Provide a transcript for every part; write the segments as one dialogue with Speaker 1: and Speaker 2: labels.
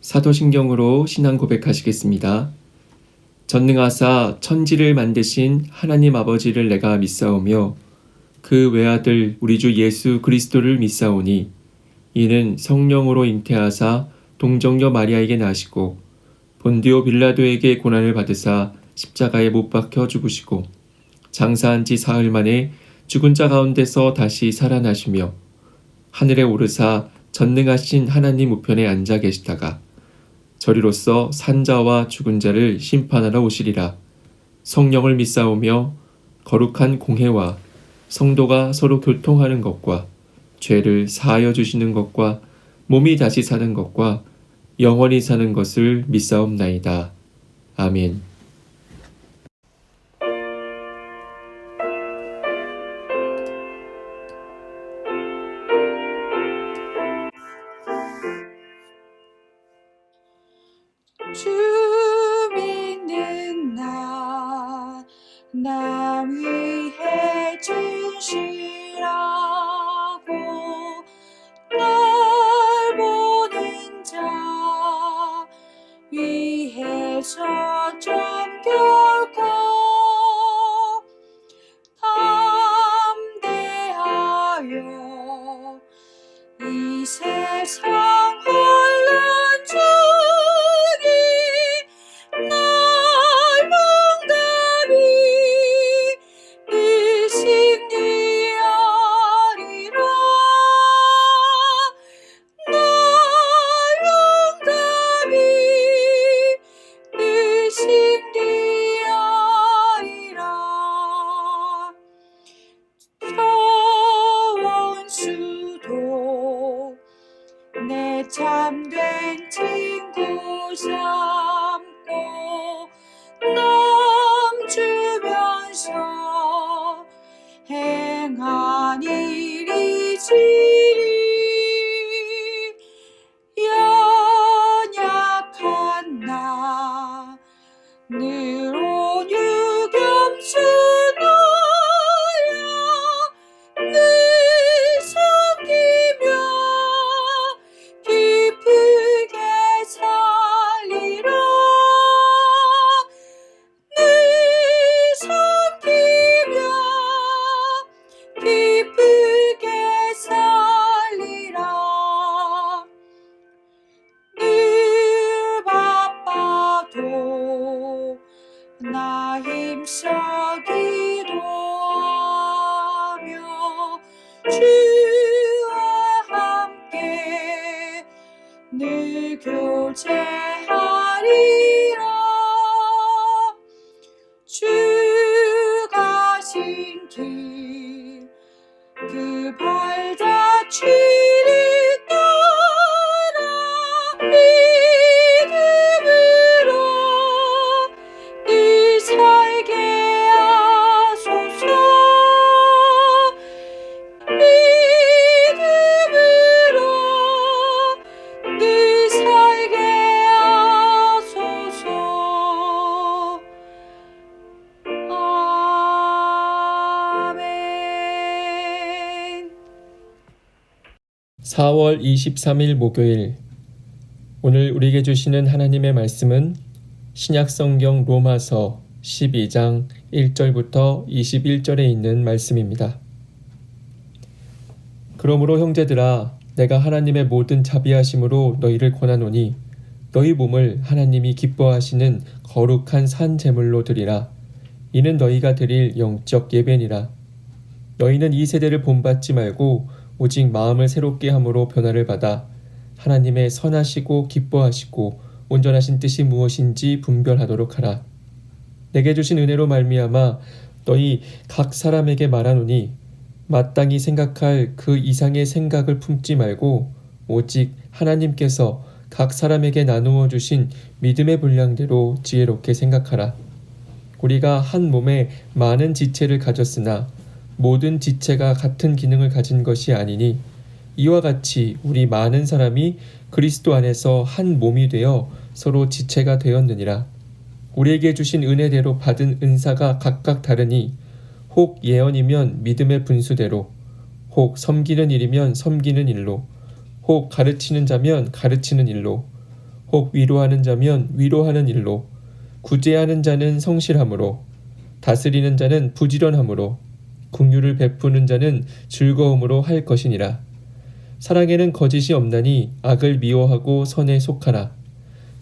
Speaker 1: 사도신경으로 신앙 고백하시겠습니다. 전능하사 천지를 만드신 하나님 아버지를 내가 믿사오며 그 외아들 우리 주 예수 그리스도를 믿사오니 이는 성령으로 잉태하사 동정녀 마리아에게 나시고 본디오 빌라도에게 고난을 받으사 십자가에 못 박혀 죽으시고 장사한 지 사흘 만에 죽은 자 가운데서 다시 살아나시며 하늘에 오르사 전능하신 하나님 우편에 앉아 계시다가 저리로서 산자와 죽은 자를 심판하러 오시리라. 성령을 믿사오며 거룩한 공회와 성도가 서로 교통하는 것과 죄를 사하여 주시는 것과 몸이 다시 사는 것과 영원히 사는 것을 믿사옵나이다. 아멘.
Speaker 2: 주 믿는 나 위해 진실하고 날 보는 자 위해서 좀 결코 담대하여 이 세상 혼란 중에 날 응답이 일식리하리라. 날 응답이 일식리하리라. 원수도 내 참된 친구 삼고 넘주면서 행한 일이지니 연약한 나 늘 온유겸수 나야 늘 섬기며 기쁘게 살리라. 늘 섬기며 기쁘게 살리라. 늘 바빠도 나 힘써 기도하며 주와 함께 늘 교제하리라. 주 가신 길 그 발자취를 따라 믿음으로 늘 살게 하소서. 믿음으로 늘 살게 하소서. 아멘.
Speaker 1: 4월 23일 목요일. 오늘 우리에게 주시는 하나님의 말씀은 신약성경 로마서 12장 1절부터 21절에 있는 말씀입니다. 그러므로 형제들아, 내가 하나님의 모든 자비하심으로 너희를 권하노니 너희 몸을 하나님이 기뻐하시는 거룩한 산 제물로 드리라. 이는 너희가 드릴 영적 예배니라. 너희는 이 세대를 본받지 말고 오직 마음을 새롭게 함으로 변화를 받아 하나님의 선하시고 기뻐하시고 온전하신 뜻이 무엇인지 분별하도록 하라. 내게 주신 은혜로 말미암아 너희 각 사람에게 말하노니 마땅히 생각할 그 이상의 생각을 품지 말고 오직 하나님께서 각 사람에게 나누어 주신 믿음의 분량대로 지혜롭게 생각하라. 우리가 한 몸에 많은 지체를 가졌으나 모든 지체가 같은 기능을 가진 것이 아니니 이와 같이 우리 많은 사람이 그리스도 안에서 한 몸이 되어 서로 지체가 되었느니라. 우리에게 주신 은혜대로 받은 은사가 각각 다르니 혹 예언이면 믿음의 분수대로, 혹 섬기는 일이면 섬기는 일로, 혹 가르치는 자면 가르치는 일로, 혹 위로하는 자면 위로하는 일로, 구제하는 자는 성실함으로, 다스리는 자는 부지런함으로, 긍휼을 베푸는 자는 즐거움으로 할 것이니라. 사랑에는 거짓이 없나니 악을 미워하고 선에 속하라.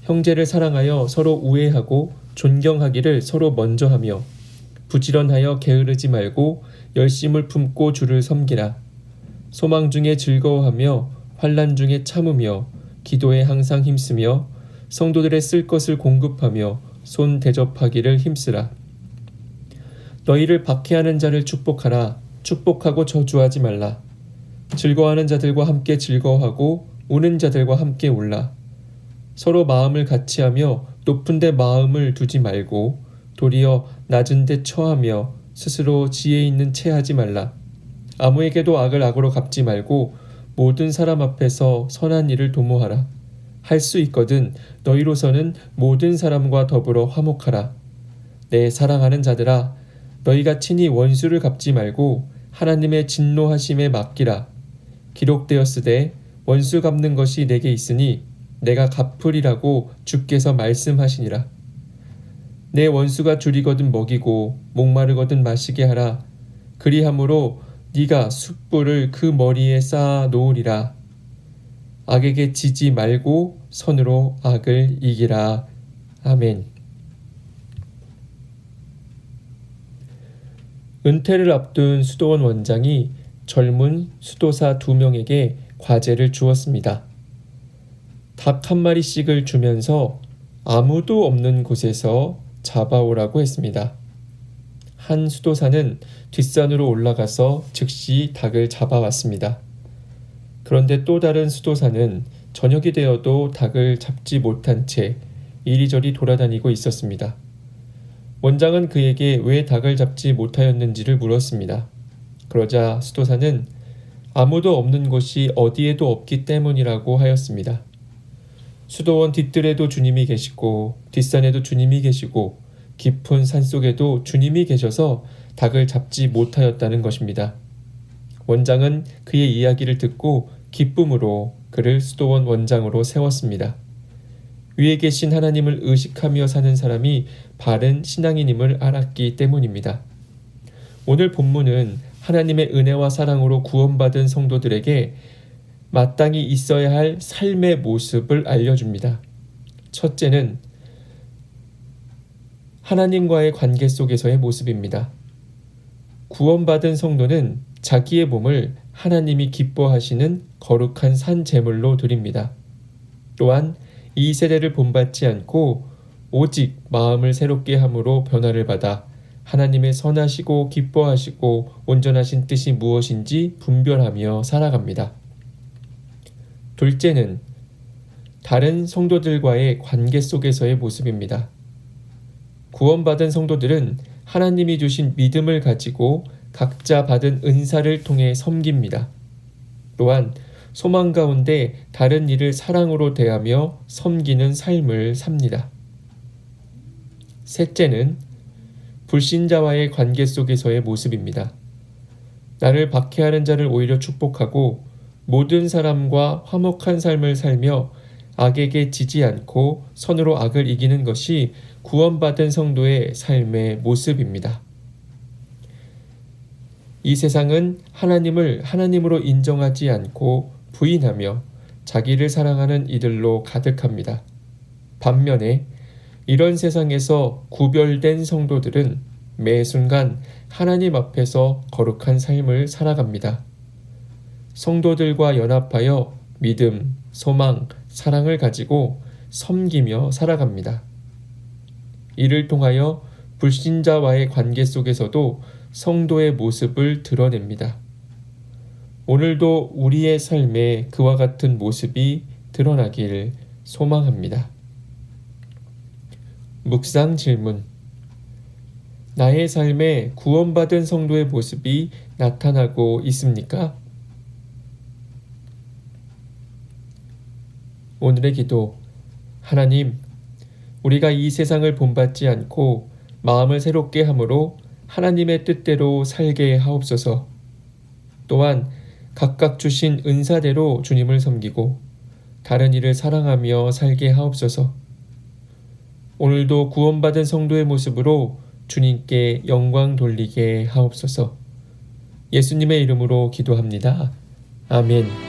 Speaker 1: 형제를 사랑하여 서로 우애하고 존경하기를 서로 먼저 하며, 부지런하여 게으르지 말고 열심을 품고 주를 섬기라. 소망 중에 즐거워하며 환난 중에 참으며 기도에 항상 힘쓰며 성도들의 쓸 것을 공급하며 손 대접하기를 힘쓰라. 너희를 박해하는 자를 축복하라. 축복하고 저주하지 말라. 즐거워하는 자들과 함께 즐거워하고 우는 자들과 함께 울라. 서로 마음을 같이하며 높은 데 마음을 두지 말고 도리어 낮은 데 처하며 스스로 지혜 있는 채 하지 말라. 아무에게도 악을 악으로 갚지 말고 모든 사람 앞에서 선한 일을 도모하라. 할 수 있거든 너희로서는 모든 사람과 더불어 화목하라. 내 사랑하는 자들아, 너희가 친히 원수를 갚지 말고 하나님의 진노하심에 맡기라. 기록되었으되 원수 갚는 것이 내게 있으니 내가 갚으리라고 주께서 말씀하시니라. 내 원수가 줄이거든 먹이고 목마르거든 마시게 하라. 그리함으로 네가 숯불을 그 머리에 쌓아 놓으리라. 악에게 지지 말고 선으로 악을 이기라. 아멘. 은퇴를 앞둔 수도원 원장이 젊은 수도사 2명에게 과제를 주었습니다. 닭 한 마리씩을 주면서 아무도 없는 곳에서 잡아오라고 했습니다. 한 수도사는 뒷산으로 올라가서 즉시 닭을 잡아왔습니다. 그런데 또 다른 수도사는 저녁이 되어도 닭을 잡지 못한 채 이리저리 돌아다니고 있었습니다. 원장은 그에게 왜 닭을 잡지 못하였는지를 물었습니다. 그러자 수도사는 아무도 없는 곳이 어디에도 없기 때문이라고 하였습니다. 수도원 뒷뜰에도 주님이 계시고 뒷산에도 주님이 계시고 깊은 산속에도 주님이 계셔서 닭을 잡지 못하였다는 것입니다. 원장은 그의 이야기를 듣고 기쁨으로 그를 수도원 원장으로 세웠습니다. 위에 계신 하나님을 의식하며 사는 사람이 바른 신앙인임을 알았기 때문입니다. 오늘 본문은 하나님의 은혜와 사랑으로 구원받은 성도들에게 마땅히 있어야 할 삶의 모습을 알려줍니다. 첫째는 하나님과의 관계 속에서의 모습입니다. 구원받은 성도는 자기의 몸을 하나님이 기뻐하시는 거룩한 산 제물로 드립니다. 또한 이 세대를 본받지 않고 오직 마음을 새롭게 함으로 변화를 받아 하나님의 선하시고 기뻐하시고 온전하신 뜻이 무엇인지 분별하며 살아갑니다. 둘째는 다른 성도들과의 관계 속에서의 모습입니다. 구원받은 성도들은 하나님이 주신 믿음을 가지고 각자 받은 은사를 통해 섬깁니다. 또한 소망 가운데 다른 이를 사랑으로 대하며 섬기는 삶을 삽니다. 셋째는 불신자와의 관계 속에서의 모습입니다. 나를 박해하는 자를 오히려 축복하고 모든 사람과 화목한 삶을 살며 악에게 지지 않고 선으로 악을 이기는 것이 구원받은 성도의 삶의 모습입니다. 이 세상은 하나님을 하나님으로 인정하지 않고 부인하며 자기를 사랑하는 이들로 가득합니다. 반면에 이런 세상에서 구별된 성도들은 매 순간 하나님 앞에서 거룩한 삶을 살아갑니다. 성도들과 연합하여 믿음, 소망, 사랑을 가지고 섬기며 살아갑니다. 이를 통하여 불신자와의 관계 속에서도 성도의 모습을 드러냅니다. 오늘도 우리의 삶에 그와 같은 모습이 드러나길 소망합니다. 묵상 질문. 나의 삶에 구원받은 성도의 모습이 나타나고 있습니까? 오늘의 기도. 하나님, 우리가 이 세상을 본받지 않고 마음을 새롭게 함으로 하나님의 뜻대로 살게 하옵소서. 또한 각각 주신 은사대로 주님을 섬기고 다른 이를 사랑하며 살게 하옵소서. 오늘도 구원받은 성도의 모습으로 주님께 영광 돌리게 하옵소서. 예수님의 이름으로 기도합니다. 아멘.